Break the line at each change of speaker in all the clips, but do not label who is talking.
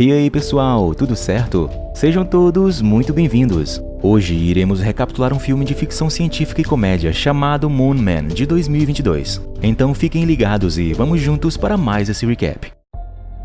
E aí pessoal, tudo certo? Sejam todos muito bem-vindos. Hoje iremos recapitular um filme de ficção científica e comédia chamado Moon Man, de 2022. Então fiquem ligados e vamos juntos para mais esse recap.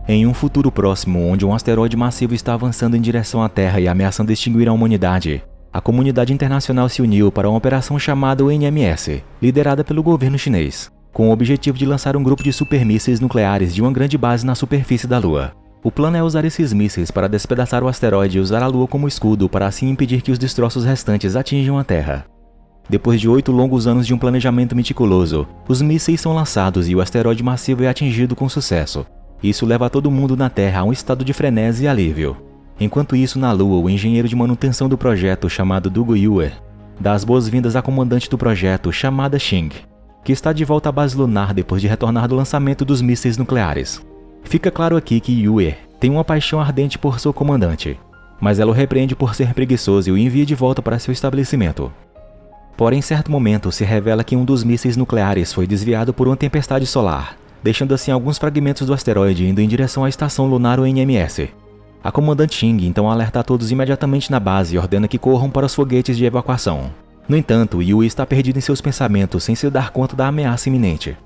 Em um futuro próximo, onde um asteroide massivo está avançando em direção à Terra e ameaçando extinguir a humanidade, a comunidade internacional se uniu para uma operação chamada NMS, liderada pelo governo chinês, com o objetivo de lançar um grupo de supermísseis nucleares de uma grande base na superfície da Lua. O plano é usar esses mísseis para despedaçar o asteroide e usar a Lua como escudo para assim impedir que os destroços restantes atinjam a Terra. Depois de 8 longos anos de um planejamento meticuloso, os mísseis são lançados e o asteroide massivo é atingido com sucesso. Isso leva todo mundo na Terra a um estado de frenesi e alívio. Enquanto isso, na Lua, o engenheiro de manutenção do projeto, chamado Dugu Yue, dá as boas-vindas à comandante do projeto, chamada Xing, que está de volta à base lunar depois de retornar do lançamento dos mísseis nucleares. Fica claro aqui que Yue tem uma paixão ardente por seu comandante, mas ela o repreende por ser preguiçoso e o envia de volta para seu estabelecimento. Porém, em certo momento, se revela que um dos mísseis nucleares foi desviado por uma tempestade solar, deixando assim alguns fragmentos do asteroide indo em direção à estação lunar NMS. A comandante Xing então alerta a todos imediatamente na base e ordena que corram para os foguetes de evacuação. No entanto, Yue está perdido em seus pensamentos sem se dar conta da ameaça iminente.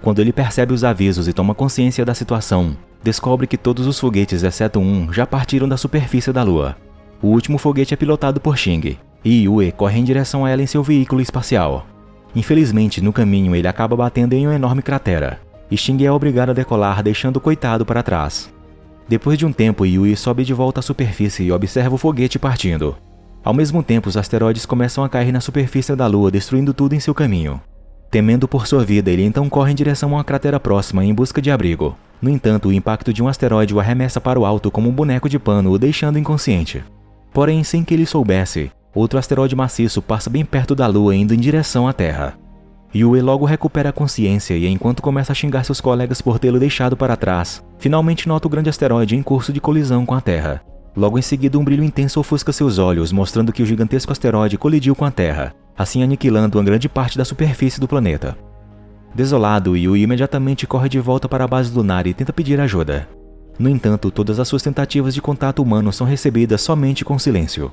Quando ele percebe os avisos e toma consciência da situação, descobre que todos os foguetes, exceto um, já partiram da superfície da Lua. O último foguete é pilotado por Xing, e Yue corre em direção a ela em seu veículo espacial. Infelizmente, no caminho ele acaba batendo em uma enorme cratera, e Xing é obrigado a decolar, deixando o coitado para trás. Depois de um tempo, Yue sobe de volta à superfície e observa o foguete partindo. Ao mesmo tempo, os asteroides começam a cair na superfície da Lua, destruindo tudo em seu caminho. Temendo por sua vida, ele então corre em direção a uma cratera próxima em busca de abrigo. No entanto, o impacto de um asteroide o arremessa para o alto como um boneco de pano, o deixando inconsciente. Porém, sem que ele soubesse, outro asteroide maciço passa bem perto da Lua, indo em direção à Terra. Yue logo recupera a consciência e, enquanto começa a xingar seus colegas por tê-lo deixado para trás, finalmente nota o grande asteroide em curso de colisão com a Terra. Logo em seguida, um brilho intenso ofusca seus olhos, mostrando que o gigantesco asteroide colidiu com a Terra, assim aniquilando uma grande parte da superfície do planeta. Desolado, Yue imediatamente corre de volta para a base lunar e tenta pedir ajuda. No entanto, todas as suas tentativas de contato humano são recebidas somente com silêncio.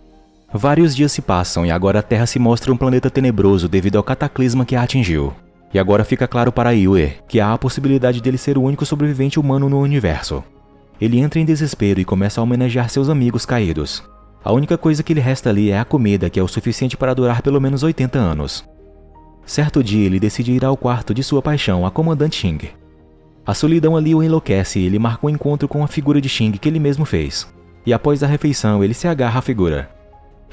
Vários dias se passam e agora a Terra se mostra um planeta tenebroso devido ao cataclisma que a atingiu. E agora fica claro para Yue que há a possibilidade dele ser o único sobrevivente humano no universo. Ele entra em desespero e começa a homenagear seus amigos caídos. A única coisa que lhe resta ali é a comida, que é o suficiente para durar pelo menos 80 anos. Certo dia, ele decide ir ao quarto de sua paixão, a comandante Xing. A solidão ali o enlouquece e ele marca um encontro com a figura de Xing que ele mesmo fez. E após a refeição, ele se agarra à figura.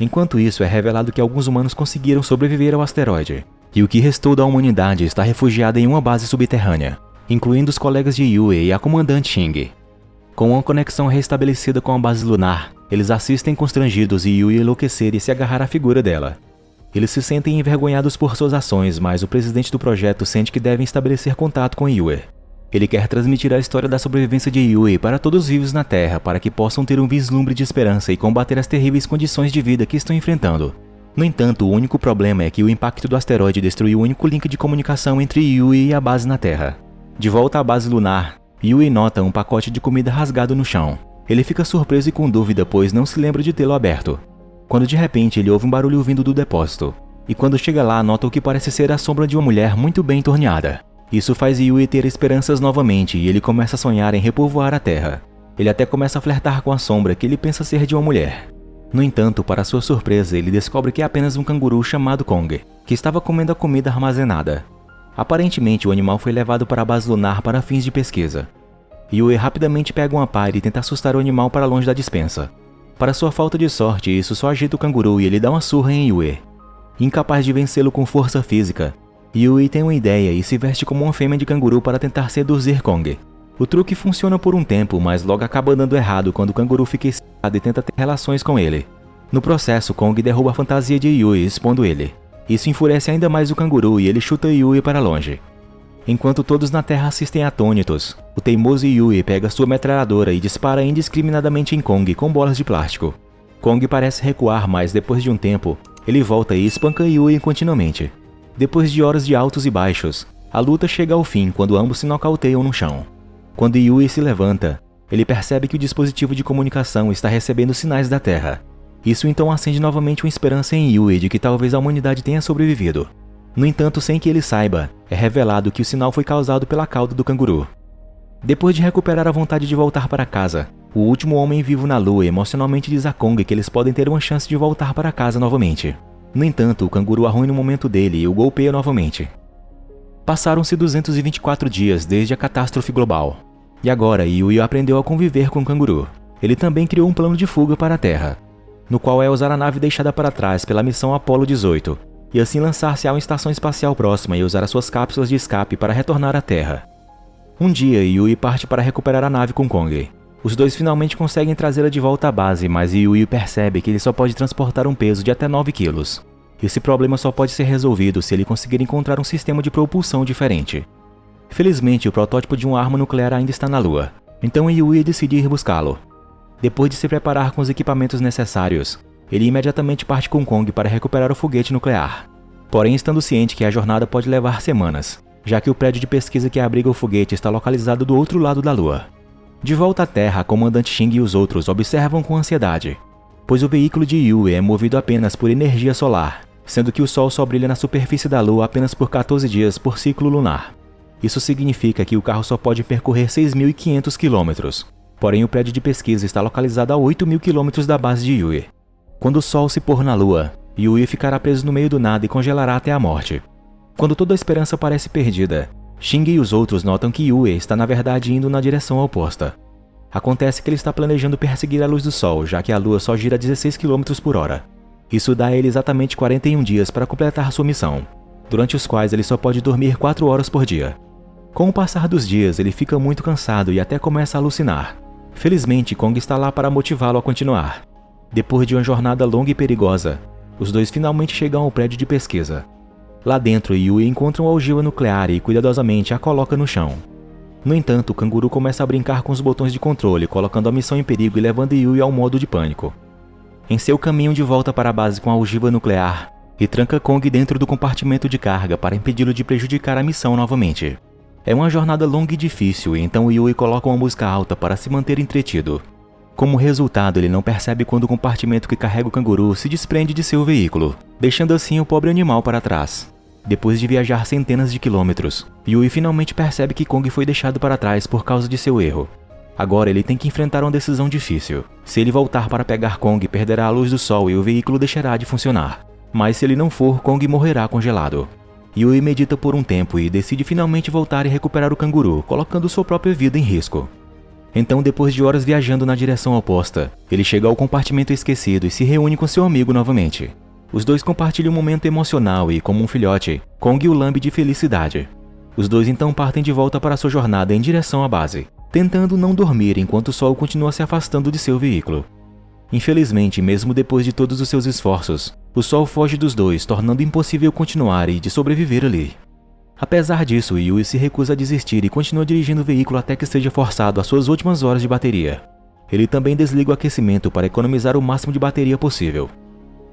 Enquanto isso, é revelado que alguns humanos conseguiram sobreviver ao asteroide, e o que restou da humanidade está refugiada em uma base subterrânea, incluindo os colegas de Yue e a comandante Xing. Com uma conexão restabelecida com a base lunar, eles assistem constrangidos e Yue enlouquecer e se agarrar à figura dela. Eles se sentem envergonhados por suas ações, mas o presidente do projeto sente que devem estabelecer contato com Yue. Ele quer transmitir a história da sobrevivência de Yue para todos os vivos na Terra, para que possam ter um vislumbre de esperança e combater as terríveis condições de vida que estão enfrentando. No entanto, o único problema é que o impacto do asteroide destruiu o único link de comunicação entre Yue e a base na Terra. De volta à base lunar, Yue nota um pacote de comida rasgado no chão. Ele fica surpreso e com dúvida, pois não se lembra de tê-lo aberto. Quando de repente ele ouve um barulho vindo do depósito, e quando chega lá nota o que parece ser a sombra de uma mulher muito bem torneada. Isso faz Yue ter esperanças novamente e ele começa a sonhar em repovoar a Terra. Ele até começa a flertar com a sombra que ele pensa ser de uma mulher. No entanto, para sua surpresa, ele descobre que é apenas um canguru chamado Kong, que estava comendo a comida armazenada. Aparentemente, o animal foi levado para a base lunar para fins de pesquisa. Yue rapidamente pega uma pá e tenta assustar o animal para longe da despensa. Para sua falta de sorte, isso só agita o canguru e ele dá uma surra em Yue. Incapaz de vencê-lo com força física, Yue tem uma ideia e se veste como uma fêmea de canguru para tentar seduzir Kong. O truque funciona por um tempo, mas logo acaba dando errado quando o canguru fica excitado e tenta ter relações com ele. No processo, Kong derruba a fantasia de Yue, expondo ele. Isso enfurece ainda mais o canguru e ele chuta Yue para longe. Enquanto todos na Terra assistem atônitos, o teimoso Yue pega sua metralhadora e dispara indiscriminadamente em Kong com bolas de plástico. Kong parece recuar, mas depois de um tempo, ele volta e espanca Yue continuamente. Depois de horas de altos e baixos, a luta chega ao fim quando ambos se nocauteiam no chão. Quando Yue se levanta, ele percebe que o dispositivo de comunicação está recebendo sinais da Terra. Isso então acende novamente uma esperança em Yui de que talvez a humanidade tenha sobrevivido. No entanto, sem que ele saiba, é revelado que o sinal foi causado pela cauda do canguru. Depois de recuperar a vontade de voltar para casa, o último homem vivo na Lua emocionalmente diz a Kong que eles podem ter uma chance de voltar para casa novamente. No entanto, o canguru arruina o momento dele e o golpeia novamente. Passaram-se 224 dias desde a catástrofe global. E agora, Yui aprendeu a conviver com o canguru. Ele também criou um plano de fuga para a Terra, no qual é usar a nave deixada para trás pela missão Apollo 18, e assim lançar-se a uma estação espacial próxima e usar as suas cápsulas de escape para retornar à Terra. Um dia, Yui parte para recuperar a nave com Kong. Os dois finalmente conseguem trazê-la de volta à base, mas Yui percebe que ele só pode transportar um peso de até 9 quilos. Esse problema só pode ser resolvido se ele conseguir encontrar um sistema de propulsão diferente. Felizmente, o protótipo de uma arma nuclear ainda está na Lua, então Yui decide ir buscá-lo. Depois de se preparar com os equipamentos necessários, ele imediatamente parte com Kong para recuperar o foguete nuclear. Porém, estando ciente que a jornada pode levar semanas, já que o prédio de pesquisa que abriga o foguete está localizado do outro lado da Lua. De volta à Terra, a comandante Xing e os outros observam com ansiedade, pois o veículo de Yui é movido apenas por energia solar, sendo que o Sol só brilha na superfície da Lua apenas por 14 dias por ciclo lunar. Isso significa que o carro só pode percorrer 6.500 km. Porém, o prédio de pesquisa está localizado a 8.000 km da base de Yui. Quando o Sol se pôr na Lua, Yui ficará preso no meio do nada e congelará até a morte. Quando toda a esperança parece perdida, Xing e os outros notam que Yui está na verdade indo na direção oposta. Acontece que ele está planejando perseguir a luz do Sol, já que a Lua só gira a 16 km por hora. Isso dá a ele exatamente 41 dias para completar sua missão, durante os quais ele só pode dormir 4 horas por dia. Com o passar dos dias, ele fica muito cansado e até começa a alucinar. Felizmente, Kong está lá para motivá-lo a continuar. Depois de uma jornada longa e perigosa, os dois finalmente chegam ao prédio de pesquisa. Lá dentro, Yui encontra uma ogiva nuclear e cuidadosamente a coloca no chão. No entanto, o canguru começa a brincar com os botões de controle, colocando a missão em perigo e levando Yui ao modo de pânico. Em seu caminho de volta para a base com a ogiva nuclear, ele tranca Kong dentro do compartimento de carga para impedi-lo de prejudicar a missão novamente. É uma jornada longa e difícil, e então Yui coloca uma música alta para se manter entretido. Como resultado, ele não percebe quando o compartimento que carrega o canguru se desprende de seu veículo, deixando assim o pobre animal para trás. Depois de viajar centenas de quilômetros, Yui finalmente percebe que Kong foi deixado para trás por causa de seu erro. Agora ele tem que enfrentar uma decisão difícil. Se ele voltar para pegar Kong, perderá a luz do sol e o veículo deixará de funcionar. Mas se ele não for, Kong morrerá congelado. Yui medita por um tempo e decide finalmente voltar e recuperar o canguru, colocando sua própria vida em risco. Então, depois de horas viajando na direção oposta, ele chega ao compartimento esquecido e se reúne com seu amigo novamente. Os dois compartilham um momento emocional e, como um filhote, Kong o lambe de felicidade. Os dois então partem de volta para sua jornada em direção à base, tentando não dormir enquanto o sol continua se afastando de seu veículo. Infelizmente, mesmo depois de todos os seus esforços, o sol foge dos dois, tornando impossível continuar e de sobreviver ali. Apesar disso, Yui se recusa a desistir e continua dirigindo o veículo até que esteja forçado às suas últimas horas de bateria. Ele também desliga o aquecimento para economizar o máximo de bateria possível.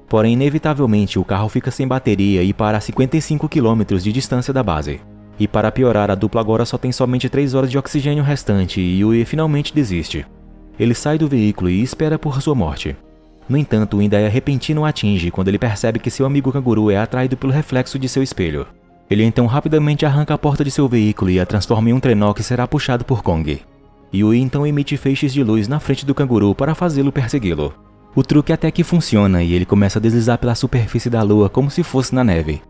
Porém, inevitavelmente, o carro fica sem bateria e para a 55 km de distância da base. E para piorar, a dupla agora só tem somente 3 horas de oxigênio restante e Yui finalmente desiste. Ele sai do veículo e espera por sua morte. No entanto, uma ideia repentina o atinge quando ele percebe que seu amigo canguru é atraído pelo reflexo de seu espelho. Ele então rapidamente arranca a porta de seu veículo e a transforma em um trenó que será puxado por Kong. Yui então emite feixes de luz na frente do canguru para fazê-lo persegui-lo. O truque até que funciona e ele começa a deslizar pela superfície da lua como se fosse na neve.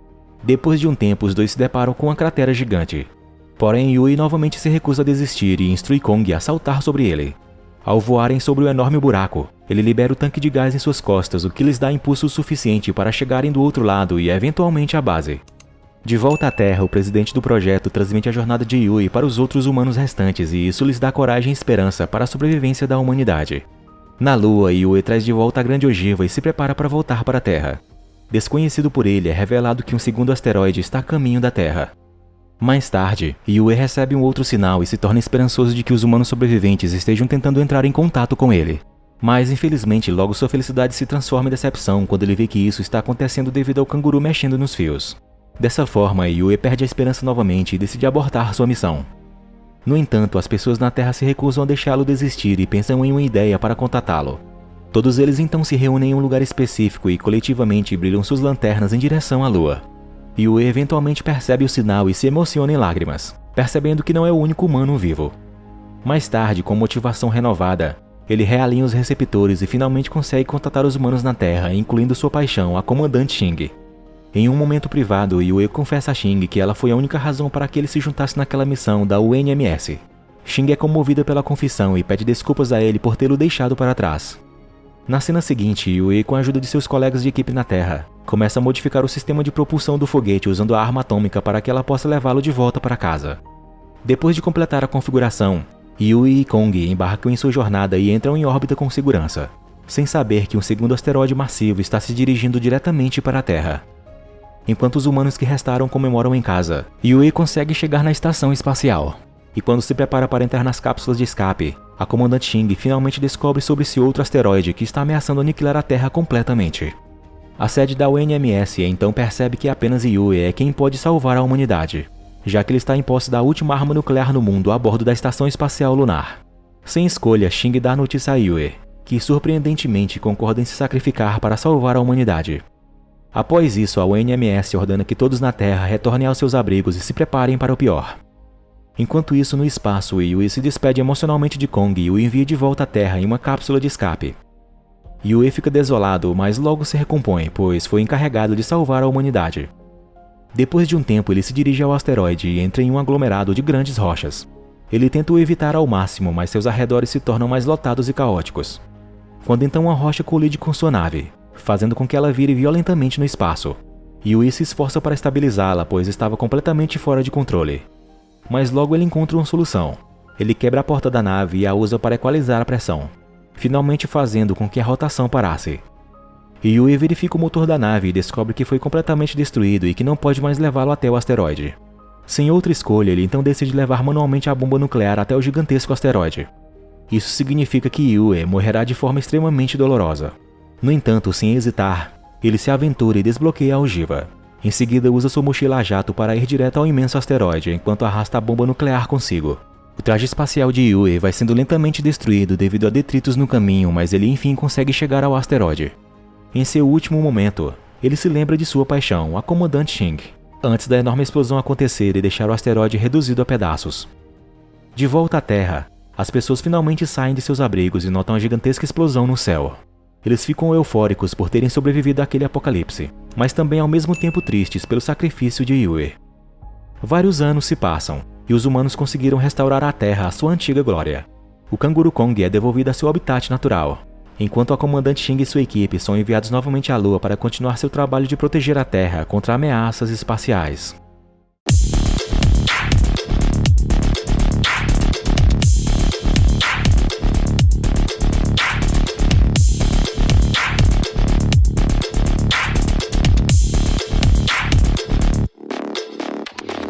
Depois de um tempo, os dois se deparam com uma cratera gigante. Porém, Yui novamente se recusa a desistir e instrui Kong a saltar sobre ele. Ao voarem sobre o enorme buraco, ele libera o tanque de gás em suas costas, o que lhes dá impulso suficiente para chegarem do outro lado e eventualmente à base. De volta à Terra, o presidente do projeto transmite a jornada de Yui para os outros humanos restantes e isso lhes dá coragem e esperança para a sobrevivência da humanidade. Na Lua, Yui traz de volta a grande ogiva e se prepara para voltar para a Terra. Desconhecido por ele, é revelado que um segundo asteroide está a caminho da Terra. Mais tarde, Yui recebe um outro sinal e se torna esperançoso de que os humanos sobreviventes estejam tentando entrar em contato com ele. Mas, infelizmente, logo sua felicidade se transforma em decepção quando ele vê que isso está acontecendo devido ao canguru mexendo nos fios. Dessa forma, Yui perde a esperança novamente e decide abortar sua missão. No entanto, as pessoas na Terra se recusam a deixá-lo desistir e pensam em uma ideia para contatá-lo. Todos eles então se reúnem em um lugar específico e coletivamente brilham suas lanternas em direção à Lua. Yue eventualmente percebe o sinal e se emociona em lágrimas, percebendo que não é o único humano vivo. Mais tarde, com motivação renovada, ele realinha os receptores e finalmente consegue contatar os humanos na Terra, incluindo sua paixão, a comandante Xing. Em um momento privado, Yue confessa a Xing que ela foi a única razão para que ele se juntasse naquela missão da UNMS. Xing é comovida pela confissão e pede desculpas a ele por tê-lo deixado para trás. Na cena seguinte, Yue, com a ajuda de seus colegas de equipe na Terra, começa a modificar o sistema de propulsão do foguete usando a arma atômica para que ela possa levá-lo de volta para casa. Depois de completar a configuração, Yue e Kong embarcam em sua jornada e entram em órbita com segurança, sem saber que um segundo asteroide massivo está se dirigindo diretamente para a Terra. Enquanto os humanos que restaram comemoram em casa, Yue consegue chegar na estação espacial. E quando se prepara para entrar nas cápsulas de escape, a comandante Xing finalmente descobre sobre esse outro asteroide que está ameaçando aniquilar a Terra completamente. A sede da UNMS então percebe que apenas Yue é quem pode salvar a humanidade, já que ele está em posse da última arma nuclear no mundo a bordo da Estação Espacial Lunar. Sem escolha, Xing dá a notícia a Yue, que surpreendentemente concorda em se sacrificar para salvar a humanidade. Após isso, a UNMS ordena que todos na Terra retornem aos seus abrigos e se preparem para o pior. Enquanto isso, no espaço, Yue se despede emocionalmente de Kong e o envia de volta à Terra em uma cápsula de escape. Yue fica desolado, mas logo se recompõe, pois foi encarregado de salvar a humanidade. Depois de um tempo, ele se dirige ao asteroide e entra em um aglomerado de grandes rochas. Ele tenta o evitar ao máximo, mas seus arredores se tornam mais lotados e caóticos. Quando então uma rocha colide com sua nave, fazendo com que ela vire violentamente no espaço. Yue se esforça para estabilizá-la, pois estava completamente fora de controle. Mas logo ele encontra uma solução. Ele quebra a porta da nave e a usa para equalizar a pressão, finalmente fazendo com que a rotação parasse. Yue verifica o motor da nave e descobre que foi completamente destruído e que não pode mais levá-lo até o asteroide. Sem outra escolha, ele então decide levar manualmente a bomba nuclear até o gigantesco asteroide. Isso significa que Yue morrerá de forma extremamente dolorosa. No entanto, sem hesitar, ele se aventura e desbloqueia a ogiva. Em seguida, usa sua mochila a jato para ir direto ao imenso asteroide, enquanto arrasta a bomba nuclear consigo. O traje espacial de Yue vai sendo lentamente destruído devido a detritos no caminho, mas ele enfim consegue chegar ao asteroide. Em seu último momento, ele se lembra de sua paixão, a comandante Xing, antes da enorme explosão acontecer e deixar o asteroide reduzido a pedaços. De volta à Terra, as pessoas finalmente saem de seus abrigos e notam a gigantesca explosão no céu. Eles ficam eufóricos por terem sobrevivido àquele apocalipse, mas também ao mesmo tempo tristes pelo sacrifício de Yue. Vários anos se passam, e os humanos conseguiram restaurar a Terra à sua antiga glória. O canguru Kong é devolvido a seu habitat natural, enquanto a comandante Xing e sua equipe são enviados novamente à Lua para continuar seu trabalho de proteger a Terra contra ameaças espaciais.